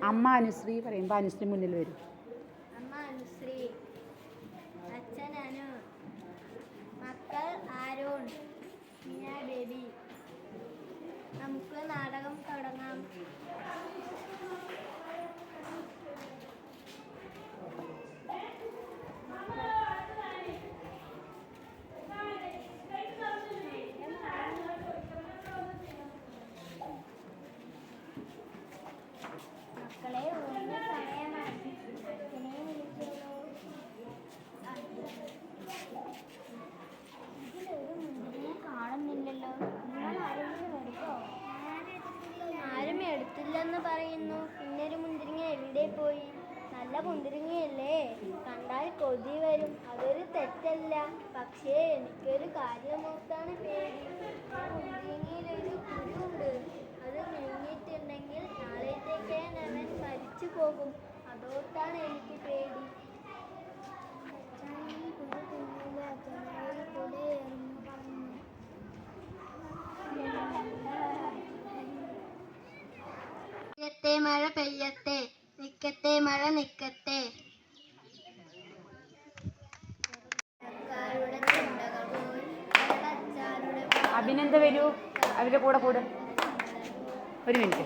അമ്മ അനുശ്രീ പറയുമ്പോൾ അനുശ്രീ മുന്നിൽ വരും. അമ്മ അനുശ്രീ, അച്ഛൻ അനു, മക്കൾ ആരോൺ, മീന ബേബി. നമുക്ക് നാടകം തുടങ്ങാം. മക്കളെ ഊണിന് സമയമായി. അച്ഛനെ വിളിച്ചോളൂ. ഇതിലൊരു മുന്തിരിയെ കാണുന്നില്ലല്ലോ. നിങ്ങൾ ആരെങ്കിലും എടുത്തോ? ആരും എടുത്തില്ലെന്ന് പറയുന്നു. പിന്നൊരു മുന്തിരിങ്ങ എവിടെ പോയി? നല്ല മുന്തിരിങ്ങയല്ലേ, കണ്ടാൽ കൊതി വരും. അതൊരു തെറ്റല്ല. പക്ഷേ എനിക്കൊരു കാര്യമോർത്താണ് പേടി. മുന്തിരിങ്ങയിലൊരു കുരുണ്ട്. അത് വിഴുങ്ങിയിട്ടുണ്ടെങ്കിൽ നാളത്തേക്ക് അവൻ മരിച്ചു പോകും. അതോർത്താണ് എനിക്ക് പേടി. പെയ്യത്തെ മഴ പെയ്യത്തെ, നിക്കത്തെ മഴ നിക്കത്തെ. അഭിനന്ദ വരൂ, അവരുടെ കൂടെ കൂടെ ഒരു മിനിറ്റ്.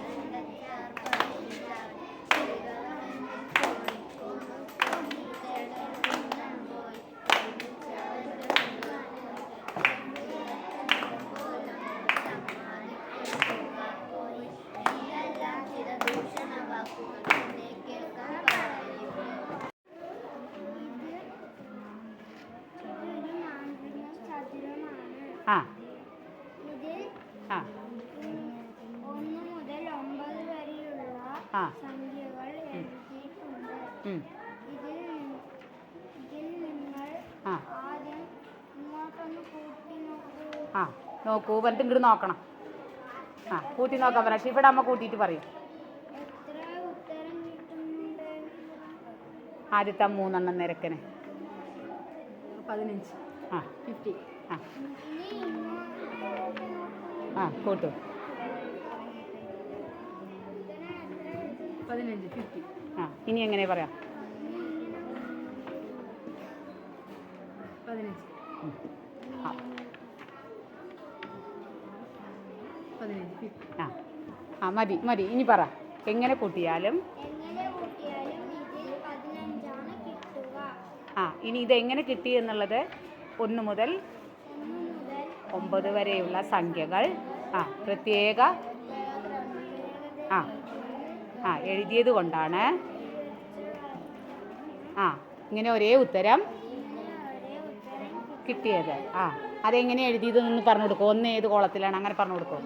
ആ ആ 1 മുതൽ 9 വരെയുള്ള സംഖ്യകൾ എഴുതിയിട്ടുണ്ട്. ഇതിൽ നിങ്ങൾ ആദ്യം ഇങ്ങോട്ടൊന്ന് കൂട്ടി നോക്കൂ. നോക്കൂ പറഞ്ഞിട്ട് ഇങ്ങോട്ട് നോക്കണം. കൂട്ടി നോക്കാൻ പറയാം. ഇവിടെ അമ്മ കൂട്ടിയിട്ട് പറയും. എത്ര ഉത്തരം കിട്ടുന്നുണ്ട്? ആദ്യത്തെ 3 നിരക്കനെ 15. 50. കൂട്ടു. 15. 50. ഇനി എങ്ങനെ പറയാം? 15. 15. 50. മതി മതി. ഇനി പറ. എങ്ങനെ കൂട്ടിയാലും ഇതിൽ 15 ആണ് കിട്ടുക. ഇനി ഇതെങ്ങനെ കിട്ടി എന്നുള്ളത് 1 മുതൽ 9 വരെയുള്ള സംഖ്യകൾ പ്രത്യേക എഴുതിയത് കൊണ്ടാണ് ഇങ്ങനെ ഒരേ ഉത്തരം കിട്ടിയത്. അതെങ്ങനെ എഴുതിയതെന്ന് പറഞ്ഞു കൊടുക്കും. 1 ഏത് കോളത്തിലാണ് അങ്ങനെ പറഞ്ഞു കൊടുക്കും.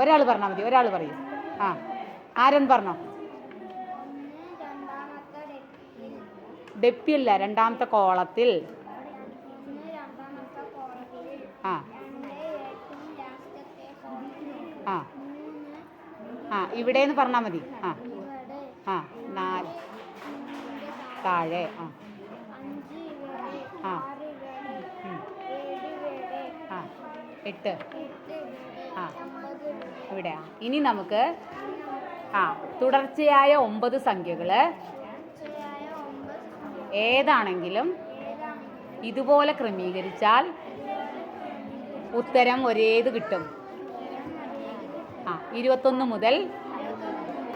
ഒരാൾ പറഞ്ഞാൽ മതി. ഒരാൾ പറയും. ആരെന്ന് പറഞ്ഞോ? ഡെപ്പിയല്ല, രണ്ടാമത്തെ കോളത്തിൽ. ഇവിടെന്ന് പറഞ്ഞാൽ മതി. 4 താഴെ. 8 ഇവിടെ. ഇനി നമുക്ക് തുടർച്ചയായ 9 സംഖ്യകൾ ഏതാണെങ്കിലും ഇതുപോലെ ക്രമീകരിച്ചാൽ ഉത്തരം ഒരേത് കിട്ടും. 21 മുതൽ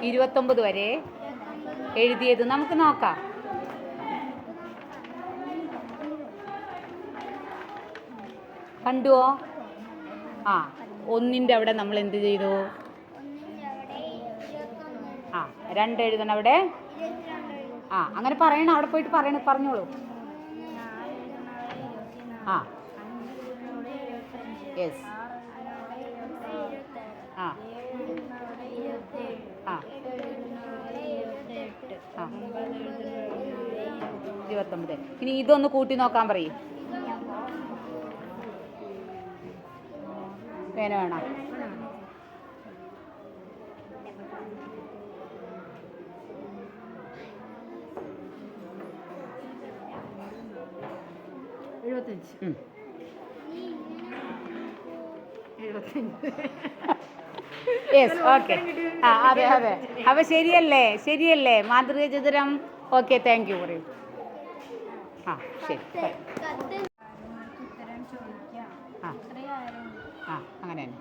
29 വരെ എഴുതിയത് നമുക്ക് നോക്കാം. കണ്ടുവോ? 1ൻ്റെ അവിടെ നമ്മൾ എന്ത് ചെയ്തു? 2 എഴുതണം അവിടെ. അങ്ങനെ പറയണം. അവിടെ പോയിട്ട് പറഞ്ഞോളൂ. യെസ്. 29. ഇനി ഇതൊന്ന് കൂട്ടി നോക്കാൻ പറയും. വേണോ? 75. 75. യെസ് ഓക്കെ ആ അതെ അതെ അപ്പോൾ ശരിയല്ലേ ശരിയല്ലേ മാതൃക ചതുരം ഓക്കെ താങ്ക് യു പറയൂ ആ ശരി പറയൂ. കത്ത് ഉത്തരം ചോദിക്കാം ആ എത്രയായാലും ആ അങ്ങനെ തന്നെ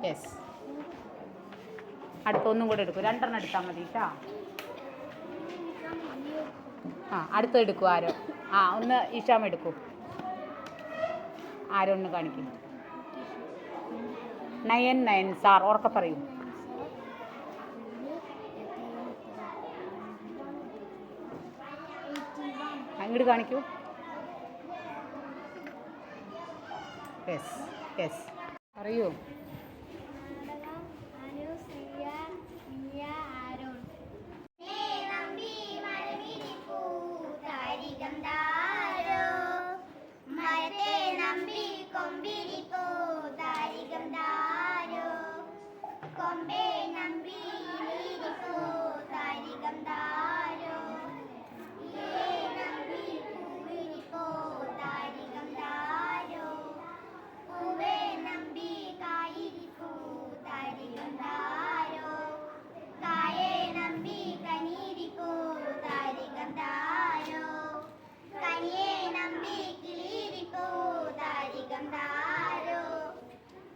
യെസ് അടുത്തൊന്നും കൂടെ എടുക്കൂ രണ്ടെണ്ണം എടുത്താൽ മതി കേട്ടോ ആ അടുത്ത് എടുക്കൂ ആരോ ആ ഒന്ന് ഈശാമ എടുക്കൂ ആരോ ഒന്ന് കാണിക്കും 9 സാർ ഉറക്കെ പറയൂ അങ്ങോട്ട് കാണിക്കൂ യെസ് യെസ് പറയൂ നാടകം അനുശ്രീയ മിയ ആരോൺ മരത്തെ നമ്പി കൊമ്പിരിപ്പൂ താരികം താരോ കൊമ്പേ നമ്പി ഇരിപ്പൂ താരികം താരോ നമ്പി പൂവിരിപ്പൂ താരികം താരോ പൂവേ നമ്പി കായിരിപ്പൂ താരികം താരോ കായേ നമ്പി കനീരിപ്പൂ താരികം താരോ കനിയെ നമ്പി കിളിയിരിപ്പൂ താരികം താരോ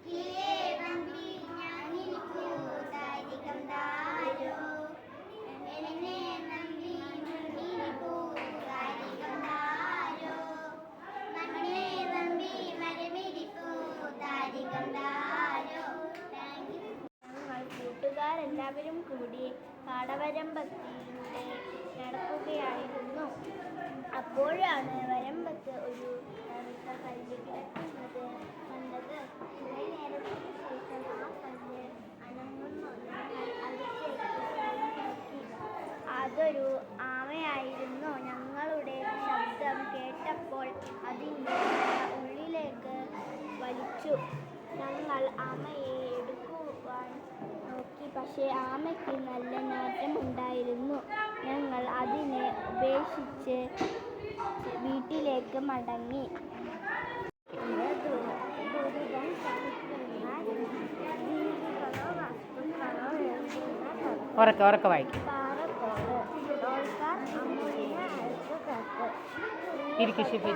കിളിയെ നമ്പി ഞാനിരിപ്പൂ താരികം താരോ എന്നെ നമ്പി മുന്നിരിപ്പൂ താരികം താരോ മണ്ണെ നമ്പി മരമിരിപ്പൂ താരികം താരോ ഞങ്ങൾ കൂട്ടുകാരെല്ലാവരും കൂടി പാടവരമ്പത്തിലൂടെ നടക്കുകയായിരുന്നു. അപ്പോഴാണ് വരമ്പത്ത് ഒരു കറുത്ത കല്ല് കിടക്കുന്നത് കണ്ടത്. കുറേ നേരത്തിന് ശേഷം ആ കല്ല് അനങ്ങുന്നു. ഞങ്ങൾ അടുത്തേക്ക് പോയി നോക്കി. അതൊരു ആമയായിരുന്നു. ഞങ്ങളുടെ ശബ്ദം കേട്ടപ്പോൾ അതിൻ്റെ ഉള്ളിലേക്ക് വലിച്ചു. ഞങ്ങൾ ആമയെ എടുക്കുവാൻ നോക്കി. പക്ഷേ ആമയ്ക്ക് നല്ല നാറ്റമുണ്ടായിരുന്നു. ഞങ്ങൾ അതിനെ ഉപേക്ഷിച്ച് വീട്ടിലേക്ക് മടങ്ങി. ദുരിതം സഹിക്കുന്ന ജീവികളോ വസ്തുക്കളോ എഴുതുന്ന ഉറക്കെ വായിക്കും പാറത്തോട് തോൽക്കാർ അമ്മുവിനെ അയച്ചു കത്ത്. ഇരിക്കു ഷിഫി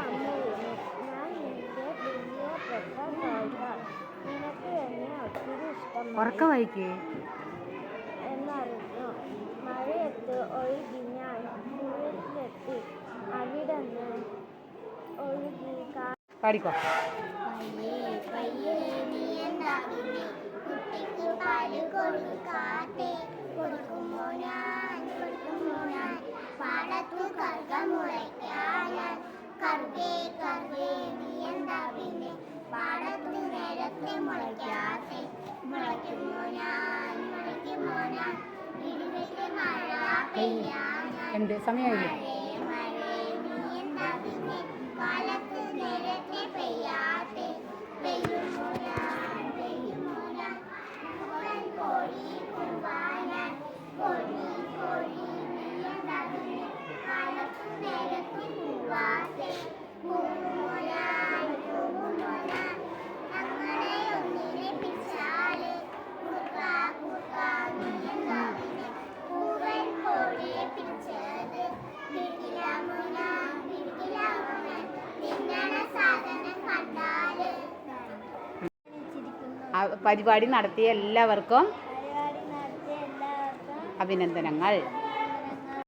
ഞാൻ നിന്റെ പ്രിയപ്പെട്ട തോൽക്കാർ, നിനക്ക് എന്നെ ഒത്തിരി ഇഷ്ടമായി ഉറക്കെ വായിക്കേ എന്നറിഞ്ഞു. മഴയത്ത് ഒഴുകി ഞാൻ വീട്ടിലെത്തി. അവിടുന്ന് ഒഴുകി പാടിക്കോ പയ്യെ നീ എന്താകില്ലേ കുട്ടിക്ക് പാല് കൊടുക്കാതെ കൊടുക്കുമോ ഞാൻ പാടത്തു കറുക മുളയ്ക്കാൻ കറുകേ നീ എന്താകില്ലേ പാടത്തു നേരത്തെ മുളയ്ക്കാതെ മുളയ്ക്കുമോ ഞാൻ ഇരുവിട്ട് മഴ പെയ്യാൻ എന്ത് സമയമായില്ലേ മഴേ നീ എന്താകില്ലേ കാലത്ത് നേരത്തെ പെയ്യാതെ പെയ്യുമോ ഞാൻ കോഴി കൂവാനാൻ കോഴി നീ എന്താകില്ലേ കാലത്ത് നേരത്തെ കൂവാതെ പോകുമോ ഞാൻ അങ്ങനെ ഒന്നിനെ പിടിച്ചാല് കുറുക്കാ നീ എന്താകില്ലേ പൂവൻ കോഴിയെ പിടിച്ചത് പിടിക്കില്ലാമോ ഞാൻ തിന്നണ സാധനം കണ്ടാല് പരിപാടി നടത്തിയ എല്ലാവർക്കും പരിപാടി നടത്തിയ എല്ലാവർക്കും അഭിനന്ദനങ്ങൾ